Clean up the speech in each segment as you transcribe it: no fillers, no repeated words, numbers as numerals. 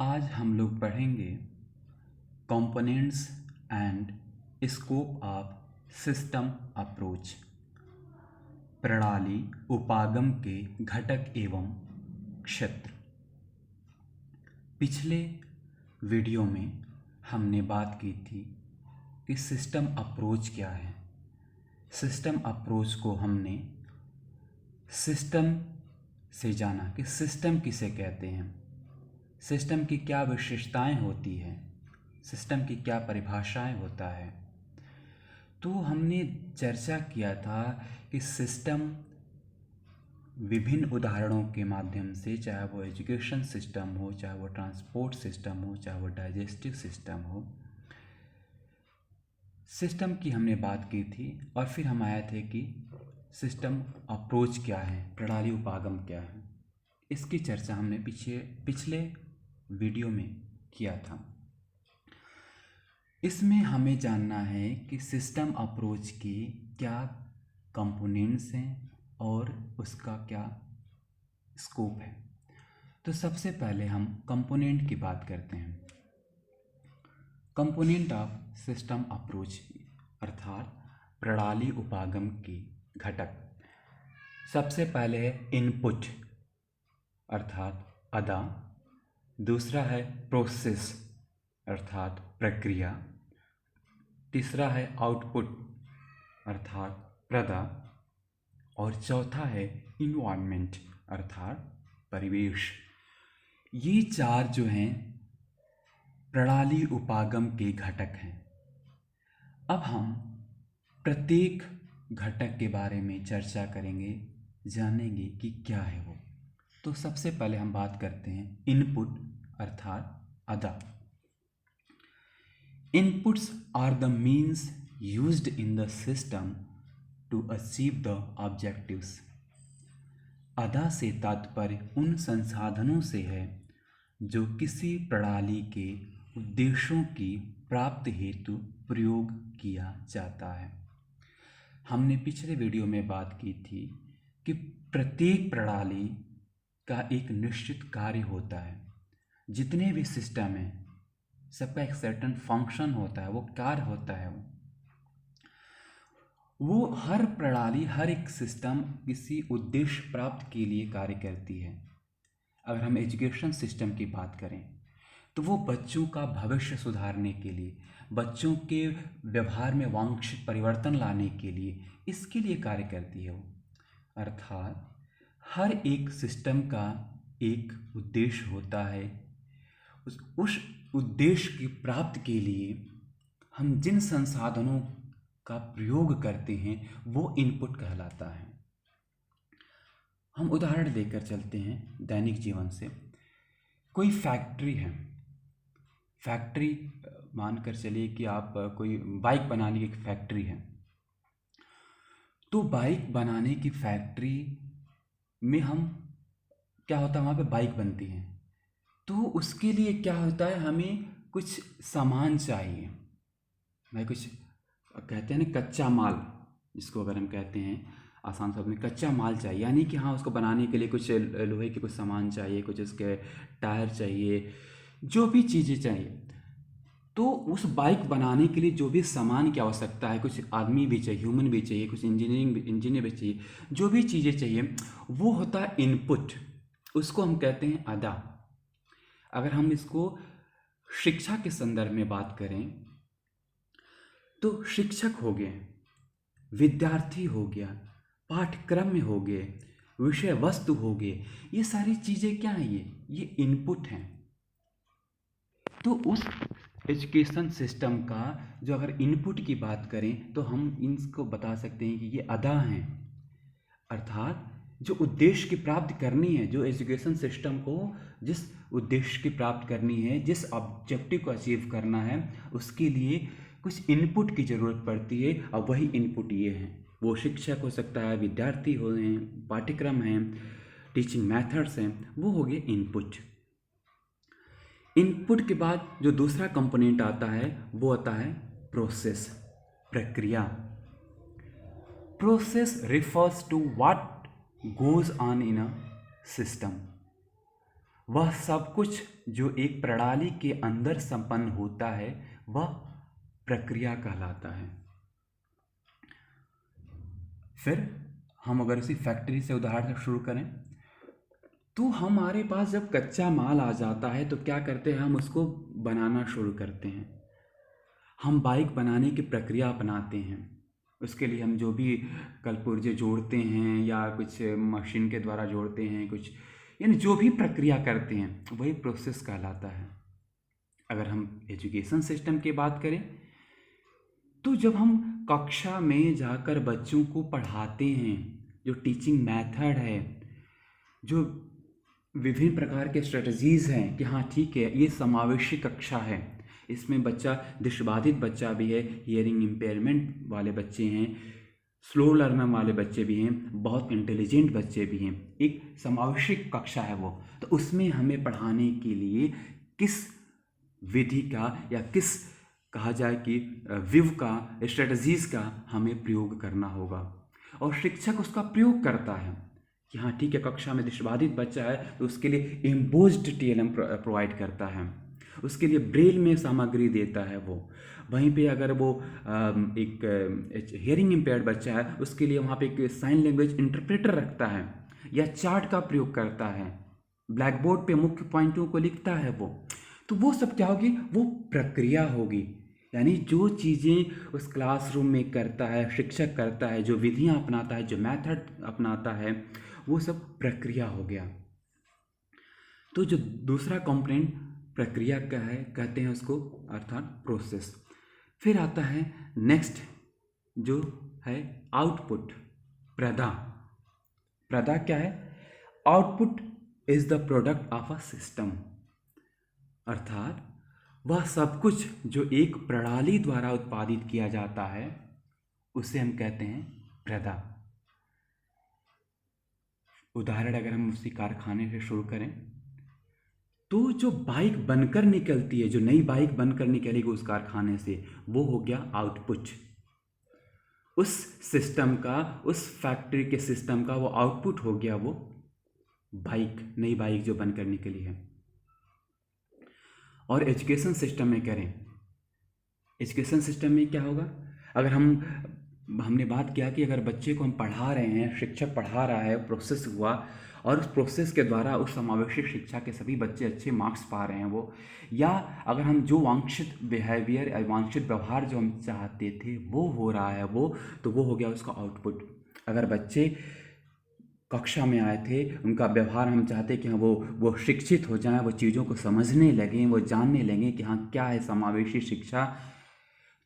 आज हम लोग पढ़ेंगे components and scope of system approach, प्रणाली उपागम के घटक एवं क्षेत्र। पिछले वीडियो में हमने बात की थी कि सिस्टम अप्रोच क्या है। सिस्टम अप्रोच को हमने सिस्टम से जाना कि सिस्टम किसे कहते हैं, सिस्टम की क्या विशेषताएं होती हैं, सिस्टम की क्या परिभाषाएं होता है। तो हमने चर्चा किया था कि सिस्टम विभिन्न उदाहरणों के माध्यम से, चाहे वो एजुकेशन सिस्टम हो, चाहे वो ट्रांसपोर्ट सिस्टम हो, चाहे वो डाइजेस्टिव सिस्टम हो, सिस्टम की हमने बात की थी। और फिर हम आए थे कि सिस्टम अप्रोच क्या है, प्रणाली उपागम क्या है। इसकी चर्चा हमने पिछले वीडियो में किया था। इसमें हमें जानना है कि सिस्टम अप्रोच के क्या कंपोनेंट्स हैं और उसका क्या स्कोप है। तो सबसे पहले हम कंपोनेंट की बात करते हैं। कंपोनेंट ऑफ सिस्टम अप्रोच अर्थात प्रणाली उपागम के घटक। सबसे पहले है इनपुट अर्थात अदा, दूसरा है प्रोसेस अर्थात प्रक्रिया, तीसरा है आउटपुट अर्थात प्रदा, और चौथा है इन्वायरमेंट अर्थात परिवेश। ये चार जो हैं प्रणाली उपागम के घटक हैं। अब हम प्रत्येक घटक के बारे में चर्चा करेंगे, जानेंगे कि क्या है वो। तो सबसे पहले हम बात करते हैं इनपुट अर्थात अदा। Inputs are the means used in the system to achieve the objectives. अदा से तात्पर्य उन संसाधनों से है जो किसी प्रणाली के उद्देश्यों की प्राप्ति हेतु प्रयोग किया जाता है। हमने पिछले वीडियो में बात की थी कि प्रत्येक प्रणाली का एक निश्चित कार्य होता है। जितने भी सिस्टम हैं सबका एक सर्टेन फंक्शन होता है, वो कार्य होता है। वो हर प्रणाली, हर एक सिस्टम किसी उद्देश्य प्राप्त के लिए कार्य करती है। अगर हम एजुकेशन सिस्टम की बात करें तो वो बच्चों का भविष्य सुधारने के लिए, बच्चों के व्यवहार में वांछित परिवर्तन लाने के लिए, इसके लिए कार्य करती है वो। अर्थात हर एक सिस्टम का एक उद्देश्य होता है। उस उद्देश्य की प्राप्ति के लिए हम जिन संसाधनों का प्रयोग करते हैं वो इनपुट कहलाता है। हम उदाहरण देकर चलते हैं दैनिक जीवन से। कोई फैक्ट्री है, फैक्ट्री मानकर चलिए कि आप कोई बाइक बनाने की फैक्ट्री है। तो बाइक बनाने की फैक्ट्री में हम क्या होता है, वहाँ पे बाइक बनती है। तो उसके लिए क्या होता है, हमें कुछ सामान चाहिए। भाई कुछ कहते हैं ना कच्चा माल, जिसको अगर हम कहते हैं आसान शब्द में कच्चा माल चाहिए, यानी कि हाँ उसको बनाने के लिए कुछ लोहे के कुछ सामान चाहिए, कुछ उसके टायर चाहिए, जो भी चीज़ें चाहिए। तो उस बाइक बनाने के लिए जो भी सामान की आवश्यकता है, कुछ आदमी भी चाहिए, ह्यूमन भी चाहिए, कुछ इंजीनियर भी चाहिए, जो भी चीज़ें चाहिए वो होता है इनपुट। उसको हम कहते हैं अदा। अगर हम इसको शिक्षा के संदर्भ में बात करें तो शिक्षक हो गए, विद्यार्थी हो गया, पाठ्यक्रम में हो गए, विषय वस्तु हो गए, ये सारी चीज़ें क्या हैं, ये इनपुट हैं। तो उस एजुकेशन सिस्टम का जो अगर इनपुट की बात करें तो हम इनको बता सकते हैं कि ये अदा हैं। अर्थात जो उद्देश्य की प्राप्ति करनी है, जो एजुकेशन सिस्टम को जिस उद्देश्य की प्राप्ति करनी है, जिस ऑब्जेक्टिव को अचीव करना है, उसके लिए कुछ इनपुट की ज़रूरत पड़ती है। और वही इनपुट ये हैं। वो शिक्षक हो सकता है, विद्यार्थी हो हैं, पाठ्यक्रम हैं, टीचिंग मेथड्स हैं, वो हो गए इनपुट। इनपुट के बाद जो दूसरा कंपोनेंट आता है वो आता है प्रोसेस, प्रक्रिया। Process refers to what goes on in a system. वह सब कुछ जो एक प्रणाली के अंदर संपन्न होता है वह प्रक्रिया कहलाता है। फिर हम अगर इसी फैक्ट्री से उदाहरण से शुरू करें तो हमारे पास जब कच्चा माल आ जाता है तो क्या करते हैं, हम उसको बनाना शुरू करते हैं। हम बाइक बनाने की प्रक्रिया अपनाते हैं। उसके लिए हम जो भी कलपुर्जे जोड़ते हैं या कुछ मशीन के द्वारा जोड़ते हैं, कुछ यानी जो भी प्रक्रिया करते हैं वही प्रोसेस कहलाता है। अगर हम एजुकेशन सिस्टम की बात करें तो जब हम कक्षा में जाकर बच्चों को पढ़ाते हैं, जो टीचिंग मेथड है, जो विभिन्न प्रकार के स्ट्रेटजीज़ हैं कि हाँ ठीक है ये समावेशी कक्षा है, इसमें बच्चा दृष्टिबाधित बच्चा भी है, हियरिंग इम्पेयरमेंट वाले बच्चे हैं, स्लो लर्नर वाले बच्चे भी हैं, बहुत इंटेलिजेंट बच्चे भी हैं, एक समावेशी कक्षा है वो। तो उसमें हमें पढ़ाने के लिए किस विधि का या किस कहा जाए कि विव का, स्ट्रेटजीज़ का हमें प्रयोग करना होगा और शिक्षक उसका प्रयोग करता है कि हाँ ठीक है कक्षा में दृष्टिबाधित बच्चा है तो उसके लिए एम्बोज्ड टीएलएम प्रोवाइड करता है, उसके लिए ब्रेल में सामग्री देता है वो। वहीं पे अगर वो एक हियरिंग इम्पेयर्ड बच्चा है उसके लिए वहाँ पे एक साइन लैंग्वेज इंटरप्रेटर रखता है या चार्ट का प्रयोग करता है, ब्लैक बोर्ड पे मुख्य पॉइंटों को लिखता है वो। तो वो सब क्या होगी, वो प्रक्रिया होगी। यानी जो चीज़ें उस क्लासरूम में करता है, शिक्षक करता है, जो विधियाँ अपनाता है, जो मेथड अपनाता है, वो सब प्रक्रिया हो गया। तो जो दूसरा कंपोनेंट प्रक्रिया का है कहते हैं उसको अर्थात प्रोसेस। फिर आता है नेक्स्ट जो है आउटपुट, प्रदा। प्रदा क्या है, output is the product of a system, अर्थात वह सब कुछ जो एक प्रणाली द्वारा उत्पादित किया जाता है उसे हम कहते हैं प्रदा। उदाहरण अगर हम उसी कारखाने से शुरू करें तो जो बाइक बनकर निकलती है, जो नई बाइक बनकर निकलेगी उस कारखाने से, वो हो गया आउटपुट। उस सिस्टम का, उस फैक्ट्री के सिस्टम का वो आउटपुट हो गया वो बाइक, नई बाइक जो बनकर निकली है। और एजुकेशन सिस्टम में करें, एजुकेशन सिस्टम में क्या होगा, अगर हमने बात किया कि अगर बच्चे को हम पढ़ा रहे हैं, शिक्षक पढ़ा रहा है, प्रोसेस हुआ और उस प्रोसेस के द्वारा उस समावेशी शिक्षा के सभी बच्चे अच्छे मार्क्स पा रहे हैं वो, या अगर हम जो वांछित बिहेवियर, वांछित व्यवहार जो हम चाहते थे वो हो रहा है वो, तो वो हो गया उसका आउटपुट। अगर बच्चे कक्षा में आए थे, उनका व्यवहार हम चाहते कि हाँ वो शिक्षित हो जाएं, वो चीज़ों को समझने लगें, वो जानने लगें कि हाँ क्या है समावेशी शिक्षा,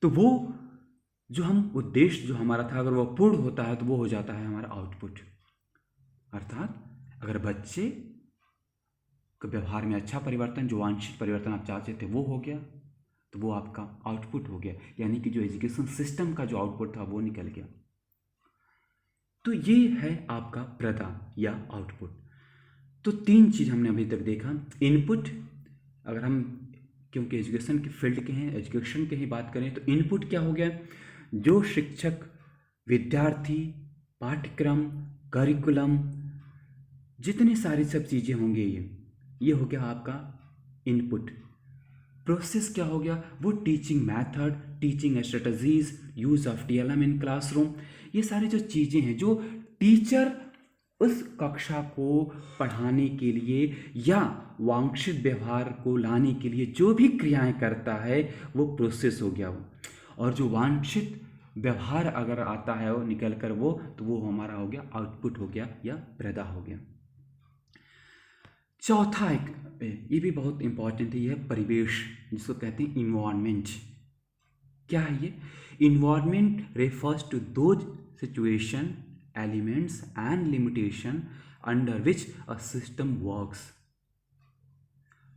तो वो जो हम उद्देश्य जो हमारा था अगर वो पूर्ण होता है तो वो हो जाता है हमारा आउटपुट। अर्थात अगर बच्चे के व्यवहार में अच्छा परिवर्तन, जो वांछित परिवर्तन आप चाहते थे वो हो गया, तो वो आपका आउटपुट हो गया, यानी कि जो एजुकेशन सिस्टम का जो आउटपुट था वो निकल गया। तो ये है आपका प्रदा या आउटपुट। तो तीन चीज़ हमने अभी तक देखा। इनपुट, अगर हम क्योंकि एजुकेशन के फील्ड के हैं, एजुकेशन की ही बात करें तो इनपुट क्या हो गया, जो शिक्षक, विद्यार्थी, पाठ्यक्रम, करिकुलम, जितनी सारी सब चीज़ें होंगे ये हो गया आपका इनपुट। प्रोसेस क्या हो गया, वो teaching method, teaching strategies, use of TLM in classroom, ये सारी जो चीज़ें हैं जो टीचर उस कक्षा को पढ़ाने के लिए या वांछित व्यवहार को लाने के लिए जो भी क्रियाएं करता है वो प्रोसेस हो गया वो। और जो वांछित व्यवहार अगर आता है वो निकल कर वो, तो वो हमारा हो गया आउटपुट हो गया या प्रदा हो गया। चौथा एक ये भी बहुत इंपॉर्टेंट है, ये है परिवेश, जिसको कहते हैं इन्वायरमेंट। क्या है ये, environment refers to those situation, elements and limitation under which a system works.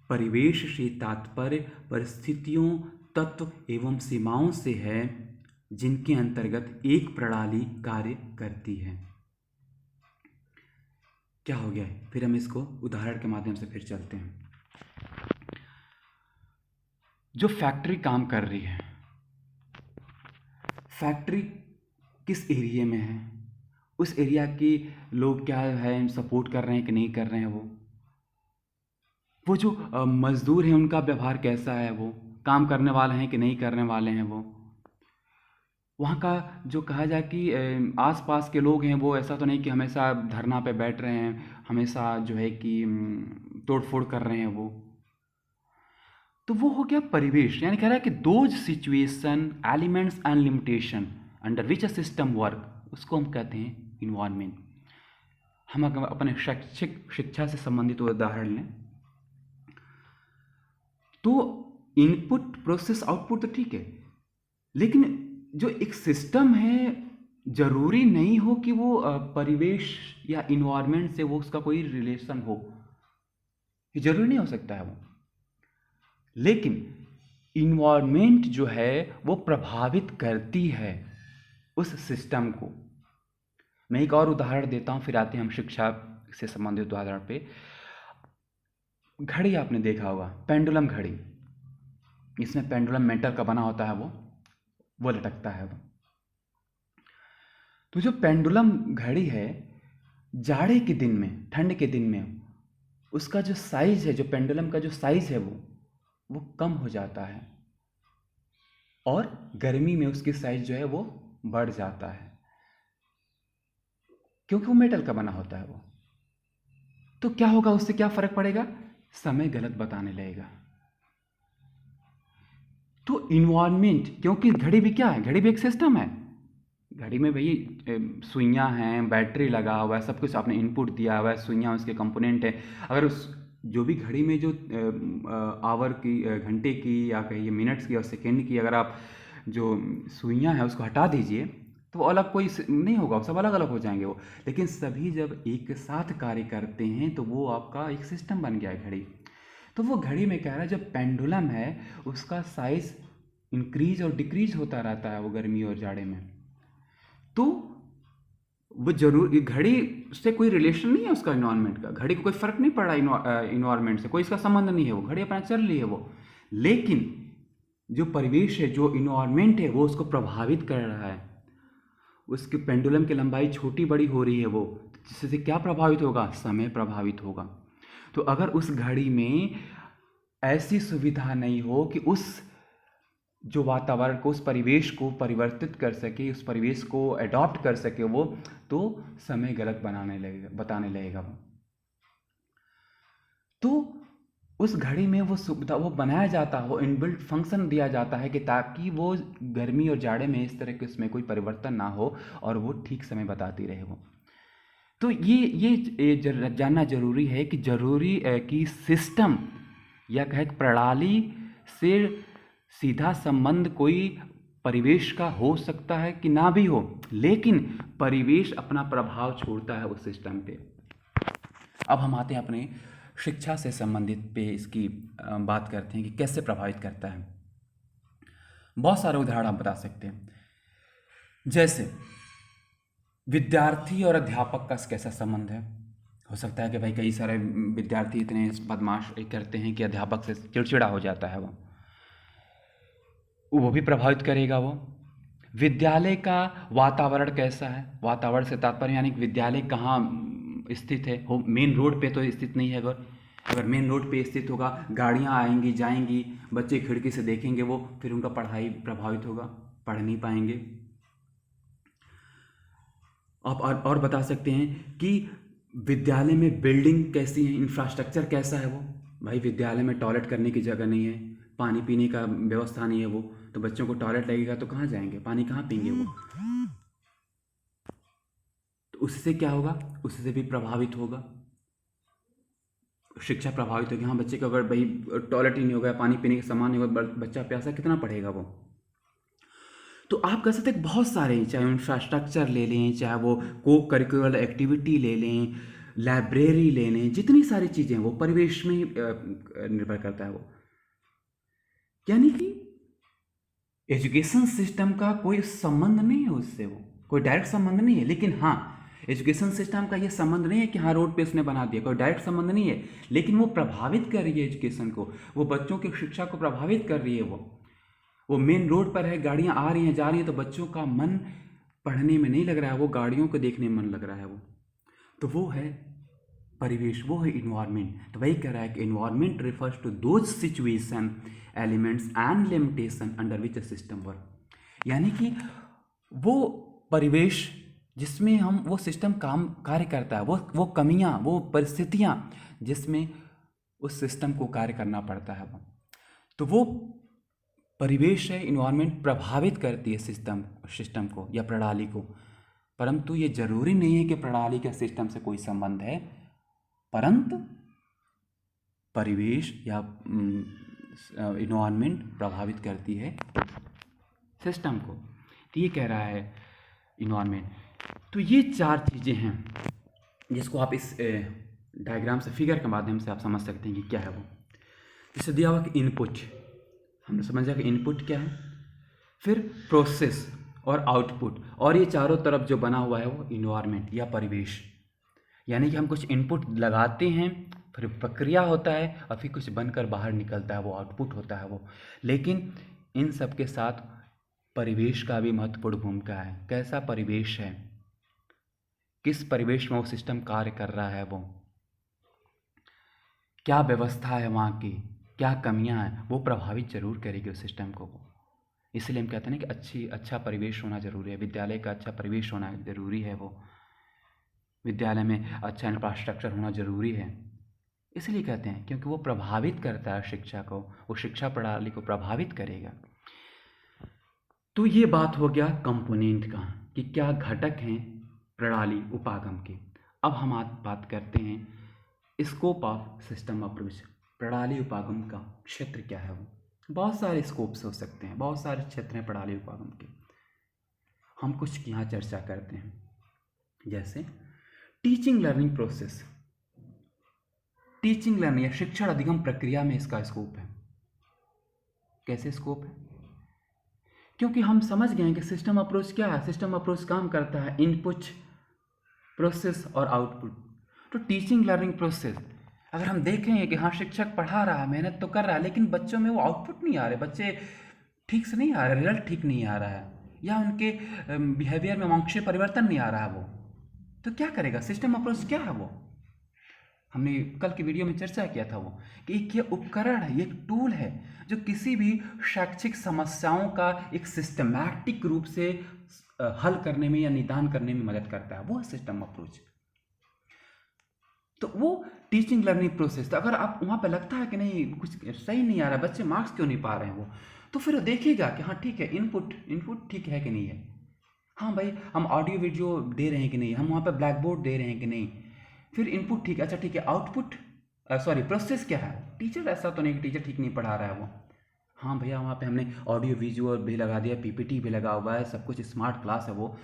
परिवेश से तात्पर्य परिस्थितियों, तत्व एवं सीमाओं से है जिनके अंतर्गत एक प्रणाली कार्य करती है। क्या हो गया है, फिर हम इसको उदाहरण के माध्यम से फिर चलते हैं। जो फैक्ट्री काम कर रही है, फैक्ट्री किस एरिया में है, उस एरिया के लोग क्या है सपोर्ट कर रहे हैं कि नहीं कर रहे हैं वो, वो जो मजदूर हैं उनका व्यवहार कैसा है, वो काम करने वाले हैं कि नहीं करने वाले हैं, वो वहाँ का जो कहा जाए कि आसपास के लोग हैं वो ऐसा तो नहीं कि हमेशा धरना पे बैठ रहे हैं, हमेशा जो है कि तोड़ फोड़ कर रहे हैं वो। तो वो हो गया परिवेश, यानी कह रहा है कि those situation elements and limitation under which a system work, उसको हम कहते हैं इन्वायरमेंट। हम अगर अपने शैक्षिक शिक्षा से संबंधित उदाहरण लें तो इनपुट प्रोसेस आउटपुट तो ठीक है, लेकिन जो एक सिस्टम है जरूरी नहीं हो कि वो परिवेश या इन्वायरमेंट से वो उसका कोई रिलेशन हो, ये जरूरी नहीं हो सकता है वो। लेकिन इन्वायरमेंट जो है वो प्रभावित करती है उस सिस्टम को। मैं एक और उदाहरण देता हूँ, फिर आते हैं हम शिक्षा से संबंधित उदाहरण पे। घड़ी आपने देखा होगा, पेंडुलम घड़ी, इसमें पेंडुलम मेटल का बना होता है, वो लटकता है वो। तो जो पेंडुलम घड़ी है, जाड़े के दिन में, ठंड के दिन में उसका जो साइज है, जो पेंडुलम का जो साइज है वो कम हो जाता है, और गर्मी में उसकी साइज जो है वो बढ़ जाता है, क्योंकि वो मेटल का बना होता है वो। तो क्या होगा, उससे क्या फर्क पड़ेगा, समय गलत बताने लगेगा। तो इन्वायरमेंट, क्योंकि घड़ी भी क्या है, घड़ी भी एक सिस्टम है। घड़ी में भाई सुइयाँ हैं, बैटरी लगा हुआ है, सब कुछ आपने इनपुट दिया हुआ है, सुइयाँ उसके कंपोनेंट है। अगर उस जो भी घड़ी में जो आवर की, घंटे की, या कहिए मिनट्स की और सेकेंड की, अगर आप जो सुइयाँ हैं उसको हटा दीजिए तो अलग कोई नहीं होगा, सब अलग अलग हो जाएंगे वो। लेकिन सभी जब एक साथ कार्य करते हैं तो वो आपका एक सिस्टम बन गया है घड़ी। तो वो घड़ी में कह रहा है, जो पेंडुलम है उसका साइज इंक्रीज और डिक्रीज होता रहता है वो गर्मी और जाड़े में। तो वो जरूर, घड़ी से कोई रिलेशन नहीं है उसका इन्वायरमेंट का, घड़ी को कोई फर्क नहीं पड़ रहा इन्वायरमेंट से, कोई इसका संबंध नहीं है, वो घड़ी अपना चल रही है वो। लेकिन जो परिवेश है, जो इन्वायरमेंट है, वो उसको प्रभावित कर रहा है। उसके पेंडुलम की लंबाई छोटी बड़ी हो रही है वो, जिससे क्या प्रभावित होगा, समय प्रभावित होगा। तो अगर उस घड़ी में ऐसी सुविधा नहीं हो कि उस जो वातावरण को, उस परिवेश को परिवर्तित कर सके, उस परिवेश को अडॉप्ट कर सके वो, तो समय गलत बताने लगेगा वो। तो उस घड़ी में वो सुविधा वो बनाया जाता है, वो इनबिल्ट फंक्शन दिया जाता है कि ताकि वो गर्मी और जाड़े में इस तरह के उसमें कोई परिवर्तन ना हो और वो ठीक समय बताती रहे वो। तो ये जानना जरूरी है कि कि सिस्टम या कहे प्रणाली से सीधा संबंध कोई परिवेश का हो सकता है कि ना भी हो, लेकिन परिवेश अपना प्रभाव छोड़ता है उस सिस्टम पे। अब हम आते हैं अपने शिक्षा से संबंधित पे, इसकी बात करते हैं कि कैसे प्रभावित करता है। बहुत सारे उदाहरण आप बता सकते हैं, जैसे विद्यार्थी और अध्यापक का कैसा संबंध है। हो सकता है कि भाई कई सारे विद्यार्थी इतने बदमाश करते हैं कि अध्यापक से चिड़चिड़ा हो जाता है वो भी प्रभावित करेगा वो। विद्यालय का वातावरण कैसा है, वातावरण से तात्पर्य यानी विद्यालय कहाँ स्थित है, हो मेन रोड पे तो स्थित नहीं है। अगर मेन रोड पे स्थित होगा, गाड़ियाँ आएंगी जाएंगी, बच्चे खिड़की से देखेंगे वो, फिर उनका पढ़ाई प्रभावित होगा, पढ़ नहीं पाएंगे। आप और बता सकते हैं कि विद्यालय में बिल्डिंग कैसी है, इंफ्रास्ट्रक्चर कैसा है वो। भाई विद्यालय में टॉयलेट करने की जगह नहीं है, पानी पीने का व्यवस्था नहीं है वो, तो बच्चों को टॉयलेट लगेगा तो कहाँ जाएंगे, पानी कहाँ पीएंगे वो। तो उससे क्या होगा, उससे भी प्रभावित होगा, शिक्षा प्रभावित होगी। हाँ, बच्चे को अगर भाई टॉयलेट ही नहीं होगा, पानी पीने के सामान नहीं होगा, बच्चा प्यासा कितना पढ़ेगा वो। तो आप कह सकते हैं बहुत सारे, चाहे इंफ्रास्ट्रक्चर ले लें, चाहे वो को करिकुलर एक्टिविटी ले लें, लाइब्रेरी ले लें, जितनी सारी चीज़ें वो परिवेश में ही निर्भर करता है वो। यानी कि एजुकेशन सिस्टम का कोई संबंध नहीं है उससे, वो कोई डायरेक्ट संबंध नहीं है। लेकिन हाँ, एजुकेशन सिस्टम का ये संबंध नहीं है कि हाँ रोड पे उसने बना दिया, कोई डायरेक्ट संबंध नहीं है, लेकिन वो प्रभावित कर रही है एजुकेशन को, वो बच्चों की शिक्षा को प्रभावित कर रही है वो मेन रोड पर है, गाड़ियाँ आ रही हैं जा रही हैं, तो बच्चों का मन पढ़ने में नहीं लग रहा है, वो गाड़ियों को देखने में मन लग रहा है वो। तो वो है परिवेश वो है इन्वायरमेंट। तो वही कह रहा है कि environment refers to those situation elements and limitation under which a system work. यानी कि वो परिवेश जिसमें हम वो सिस्टम काम कार्य करता है, वो कमियां, वो परिस्थितियां जिसमें उस सिस्टम को कार्य करना पड़ता है, तो वो परिवेश है, इन्वायरमेंट प्रभावित करती है सिस्टम को या प्रणाली को। परंतु ये जरूरी नहीं है कि प्रणाली के सिस्टम से कोई संबंध है, परंतु परिवेश या इन्वायरमेंट प्रभावित करती है सिस्टम को। तो ये कह रहा है इन्वायरमेंट। तो ये 4 चीज़ें हैं जिसको आप इस डायग्राम से, फिगर के माध्यम से आप समझ सकते हैं कि क्या है वो। जैसे दिया हुआ कि इनपुट, हमने समझा कि इनपुट क्या है, फिर प्रोसेस और आउटपुट, और ये चारों तरफ जो बना हुआ है वो इन्वायरमेंट या परिवेश। यानी कि हम कुछ इनपुट लगाते हैं, फिर प्रक्रिया होता है और फिर कुछ बनकर बाहर निकलता है, वो आउटपुट होता है वो। लेकिन इन सब के साथ परिवेश का भी महत्वपूर्ण भूमिका है। कैसा परिवेश है, किस परिवेश में वो सिस्टम कार्य कर रहा है, वो क्या व्यवस्था है वहाँ की, क्या कमियाँ हैं, वो प्रभावित जरूर करेगी उस सिस्टम को। इसलिए हम कहते हैं ना कि अच्छा परिवेश होना ज़रूरी है, विद्यालय का अच्छा परिवेश होना ज़रूरी है, वो विद्यालय में अच्छा इंफ्रास्ट्रक्चर होना ज़रूरी है। इसलिए कहते हैं क्योंकि वो प्रभावित करता है शिक्षा को, वो शिक्षा प्रणाली को प्रभावित करेगा। तो ये बात हो गया कंपोनेंट का कि क्या घटक हैं प्रणाली उपागम के। अब हम बात करते हैं स्कोप ऑफ सिस्टम अप्रोच। प्रणाली उपागम का क्षेत्र क्या है वो। बहुत सारे स्कोप्स हो सकते हैं, बहुत सारे क्षेत्र हैं प्रणाली उपागम के। हम कुछ यहाँ चर्चा करते हैं, जैसे teaching learning process. Teaching learning या शिक्षण अधिगम प्रक्रिया में इसका स्कोप है। कैसे स्कोप है, क्योंकि हम समझ गए हैं कि सिस्टम अप्रोच क्या है। सिस्टम अप्रोच काम करता है इनपुट, प्रोसेस और आउटपुट। तो टीचिंग लर्निंग प्रोसेस अगर हम देखें कि हाँ शिक्षक पढ़ा रहा है, मेहनत तो कर रहा है, लेकिन बच्चों में वो आउटपुट नहीं आ रहे, बच्चे ठीक से नहीं आ रहे, रिजल्ट ठीक नहीं आ रहा है, या उनके बिहेवियर में वांछनीय परिवर्तन नहीं आ रहा है वो, तो क्या करेगा। सिस्टम अप्रोच क्या है वो, हमने कल की वीडियो में चर्चा किया था वो, कि एक ये उपकरण है, ये एक टूल है जो किसी भी शैक्षिक समस्याओं का एक सिस्टमैटिक रूप से हल करने में या निदान करने में मदद करता है, वो है सिस्टम अप्रोच। तो वो टीचिंग लर्निंग प्रोसेस। तो अगर आप वहाँ पे लगता है कि नहीं कुछ सही नहीं आ रहा, बच्चे मार्क्स क्यों नहीं पा रहे हैं वो, तो फिर देखिएगा कि हाँ ठीक है, इनपुट ठीक है कि नहीं है, हाँ भाई हम ऑडियो वीडियो दे रहे हैं कि नहीं, हम वहाँ पे ब्लैक बोर्ड दे रहे हैं कि नहीं, फिर इनपुट ठीक है, अच्छा ठीक है, आउटपुट प्रोसेस क्या है, टीचर ऐसा तो नहीं कि टीचर ठीक नहीं पढ़ा रहा है वो, हाँ भैया वहाँ पे हमने ऑडियो विजुअल भी लगा दिया, पीपीटी भी लगा हुआ है, सब कुछ स्मार्ट क्लास है वो,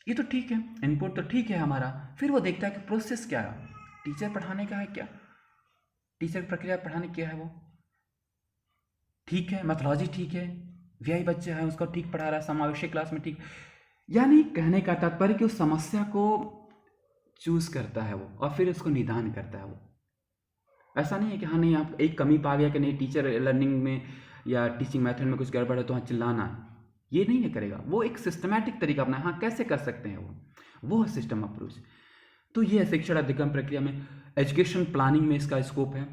ये तो ठीक है, इनपुट तो ठीक है हमारा। फिर वो देखता है कि प्रोसेस क्या है, टीचर पढ़ाने का है क्या, टीचर प्रक्रिया पढ़ाने क्या है वो ठीक है, मैथोलॉजी ठीक है, वीआई बच्चा है उसको ठीक पढ़ा रहा है, समावेशी क्लास में ठीक। यानी कहने का तात्पर्य कि उस समस्या को चूज करता है वो और फिर उसको निदान करता है वो। ऐसा नहीं है कि हाँ नहीं आप एक कमी पा गया कि नहीं टीचर लर्निंग में या टीचिंग मेथड में कुछ गड़बड़ है तो हाँ चिल्लाना है, ये नहीं है करेगा वो, एक सिस्टमैटिक तरीका अपना, हाँ कैसे कर सकते हैं वो है सिस्टम अप्रोच। तो ये है शिक्षण अधिगम प्रक्रिया में। एजुकेशन प्लानिंग में इसका स्कोप है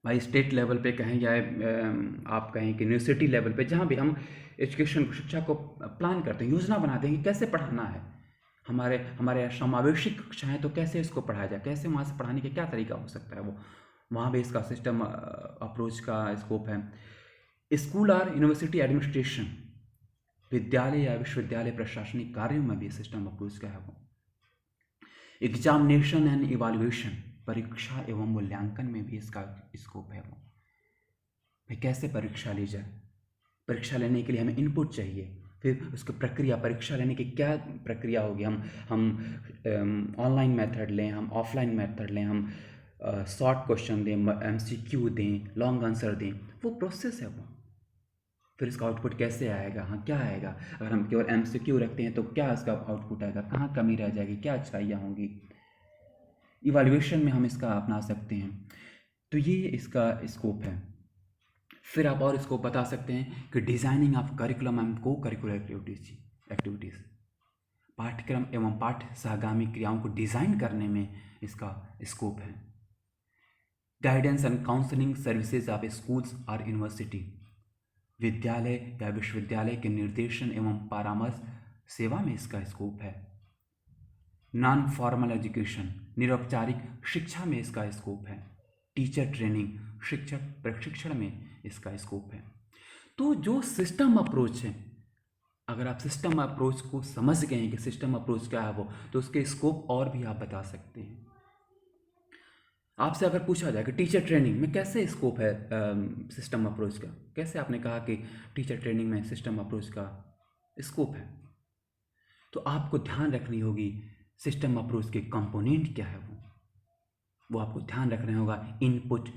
भाई, स्टेट लेवल पे कहें या आप कहें कि यूनिवर्सिटी लेवल पे, जहाँ भी हम एजुकेशन शिक्षा को प्लान करते हैं, योजना बनाते हैं कि कैसे पढ़ाना है, हमारे समावेशी कक्षाएँ तो कैसे इसको पढ़ाया जाए, कैसे वहाँ से पढ़ाने का क्या तरीका हो सकता है वो, वहाँ भी इसका सिस्टम अप्रोच का स्कोप है। स्कूल और यूनिवर्सिटी एडमिनिस्ट्रेशन, विद्यालय या विश्वविद्यालय प्रशासनिक कार्यों में भी सिस्टम अप्रोच का है वो। एग्जामिनेशन एंड इवैल्यूएशन, परीक्षा एवं मूल्यांकन में भी इसका स्कोप है वो, भाई कैसे परीक्षा ली जाए, परीक्षा लेने के लिए हमें इनपुट चाहिए, फिर उसकी प्रक्रिया, परीक्षा लेने की क्या प्रक्रिया होगी, हम ऑनलाइन मेथड लें, हम ऑफलाइन मेथड लें, हम शॉर्ट क्वेश्चन दें, एमसीक्यू दें, लॉन्ग आंसर दें, वो प्रोसेस है वो। फिर इसका आउटपुट कैसे आएगा, हाँ क्या आएगा, अगर हम केवल एमसीक्यू रखते हैं तो क्या इसका आउटपुट आएगा, कहाँ कमी रह जाएगी, क्या अच्छाइयाँ होंगी। इवैल्यूएशन में हम इसका अपना सकते हैं। तो ये इसका स्कोप है। फिर आप और इसको बता सकते हैं कि डिज़ाइनिंग ऑफ करिकुलम एंड को करिकुलर एक्टिविटीज़, पाठ्यक्रम एवं पाठ्य सहगामी क्रियाओं को डिज़ाइन करने में इसका स्कोप है। Guidance and counselling services of schools और यूनिवर्सिटी, विद्यालय या विश्वविद्यालय के निर्देशन एवं परामर्श सेवा में इसका स्कोप है। नॉन फॉर्मल एजुकेशन, निरौपचारिक शिक्षा में इसका स्कोप है। टीचर ट्रेनिंग, शिक्षक प्रशिक्षण में इसका स्कोप है। तो जो सिस्टम अप्रोच है, अगर आप सिस्टम अप्रोच को समझ गए हैं कि सिस्टम अप्रोच क्या है वो, तो उसके स्कोप और भी आप बता सकते हैं। आपसे अगर पूछा जाए कि टीचर ट्रेनिंग में कैसे स्कोप है सिस्टम अप्रोच का, कैसे आपने कहा कि टीचर ट्रेनिंग में सिस्टम अप्रोच का स्कोप है, तो आपको ध्यान रखनी होगी सिस्टम अप्रोच के कंपोनेंट क्या है वो आपको ध्यान रखना होगा। इनपुट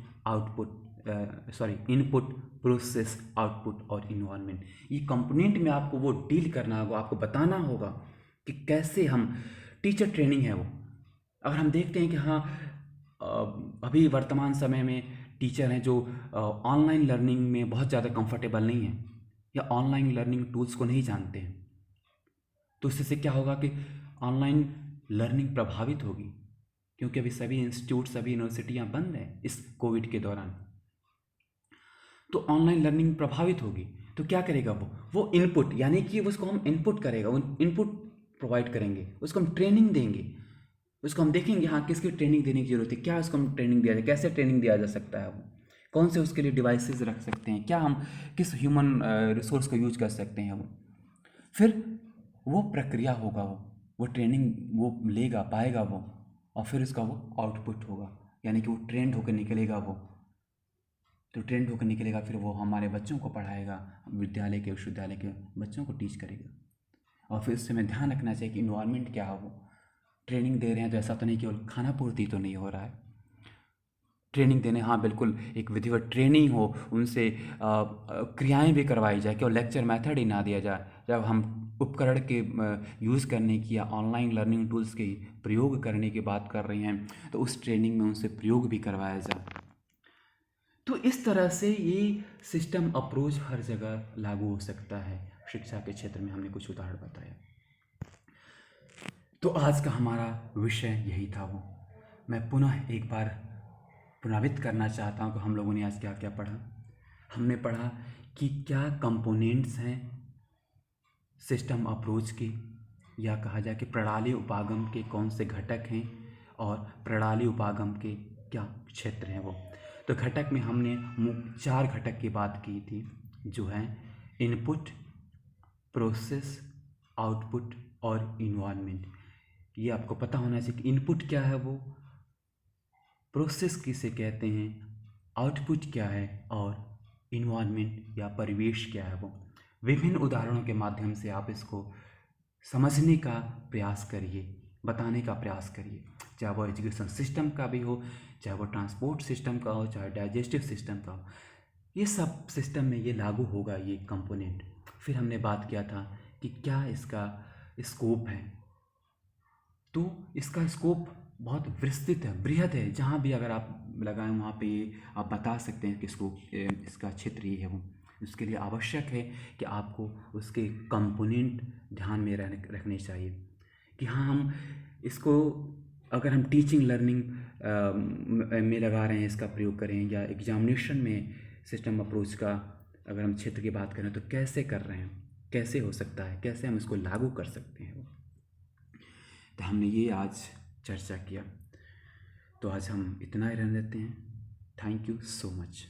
प्रोसेस आउटपुट और इन्वायरमेंट, ये कंपोनेंट में आपको वो डील करना होगा, आपको बताना होगा कि कैसे हम टीचर ट्रेनिंग है वो। अगर हम देखते हैं कि हाँ अभी वर्तमान समय में टीचर हैं जो ऑनलाइन लर्निंग में बहुत ज़्यादा कंफर्टेबल नहीं हैं या ऑनलाइन लर्निंग टूल्स को नहीं जानते हैं, तो इससे क्या होगा कि ऑनलाइन लर्निंग प्रभावित होगी, क्योंकि अभी सभी इंस्टीट्यूट, सभी यूनिवर्सिटियां बंद हैं इस कोविड के दौरान। तो ऑनलाइन लर्निंग प्रभावित होगी, तो क्या करेगा वो इनपुट, यानी कि उसको हम इनपुट करेगा, वो इनपुट प्रोवाइड करेंगे, उसको हम ट्रेनिंग देंगे, उसको हम देखेंगे हाँ किसकी ट्रेनिंग देने की जरूरत है, क्या उसको हम ट्रेनिंग दिया जाए, कैसे ट्रेनिंग दिया जा सकता है, वो कौन से उसके लिए डिवाइसेस रख सकते हैं, क्या हम किस ह्यूमन रिसोर्स को यूज कर सकते हैं वो। फिर वो प्रक्रिया होगा, वो ट्रेनिंग वो लेगा, पाएगा वो, और फिर उसका वो आउटपुट होगा, यानी कि वो ट्रेंड होकर निकलेगा वो। तो ट्रेंड होकर निकलेगा, फिर वो हमारे बच्चों को पढ़ाएगा, विद्यालय के विश्वविद्यालय के बच्चों को टीच करेगा। और फिर उससे हमें ध्यान रखना चाहिए कि इन्वायरमेंट क्या है, वो ट्रेनिंग दे रहे हैं तो ऐसा तो नहीं केवल खाना पूर्ति तो नहीं हो रहा है, ट्रेनिंग देने, हाँ बिल्कुल एक विधिवत ट्रेनिंग हो, उनसे क्रियाएं भी करवाई जाए, केवल लेक्चर मेथड ही ना दिया जाए। जब हम उपकरण के यूज़ करने की या ऑनलाइन लर्निंग टूल्स के प्रयोग करने की बात कर रहे हैं, तो उस ट्रेनिंग में उनसे प्रयोग भी करवाया जाए। तो इस तरह से ये सिस्टम अप्रोच हर जगह लागू हो सकता है। शिक्षा के क्षेत्र में हमने कुछ उदाहरण बताया। तो आज का हमारा विषय यही था। वो मैं पुनः एक बार पुनरावृत्त करना चाहता हूँ कि हम लोगों ने आज क्या क्या पढ़ा। हमने पढ़ा कि क्या कंपोनेंट्स हैं सिस्टम अप्रोच के, या कहा जाए कि प्रणाली उपागम के कौन से घटक हैं और प्रणाली उपागम के क्या क्षेत्र हैं वो। तो घटक में हमने मुख्य 4 घटक की बात की थी, जो हैं इनपुट, प्रोसेस, आउटपुट और इन्वायरमेंट। ये आपको पता होना चाहिए कि इनपुट क्या है वो, प्रोसेस किसे कहते हैं, आउटपुट क्या है और इन्वायरमेंट या परिवेश क्या है वो। विभिन्न उदाहरणों के माध्यम से आप इसको समझने का प्रयास करिए, बताने का प्रयास करिए, चाहे वो एजुकेशन सिस्टम का भी हो, चाहे वो ट्रांसपोर्ट सिस्टम का हो, चाहे डाइजेस्टिव सिस्टम का हो, ये सब सिस्टम में ये लागू होगा ये कंपोनेंट। फिर हमने बात किया था कि क्या इसका स्कोप है, तो इसका स्कोप बहुत विस्तृत है, बृहद है, जहाँ भी अगर आप लगाएं वहाँ पे आप बता सकते हैं कि स्कोप इसका क्षेत्र ये है वो। उसके लिए आवश्यक है कि आपको उसके कंपोनेंट ध्यान में रखने चाहिए कि हाँ हम इसको अगर हम टीचिंग लर्निंग में लगा रहे हैं, इसका प्रयोग करें, या एग्जामिनेशन में सिस्टम अप्रोच का अगर हम क्षेत्र की बात करें तो कैसे कर रहे हैं, कैसे हो सकता है, कैसे हम इसको लागू कर सकते हैं। तो हमने ये आज चर्चा किया। तो आज हम इतना ही रहने देते हैं। Thank you so much.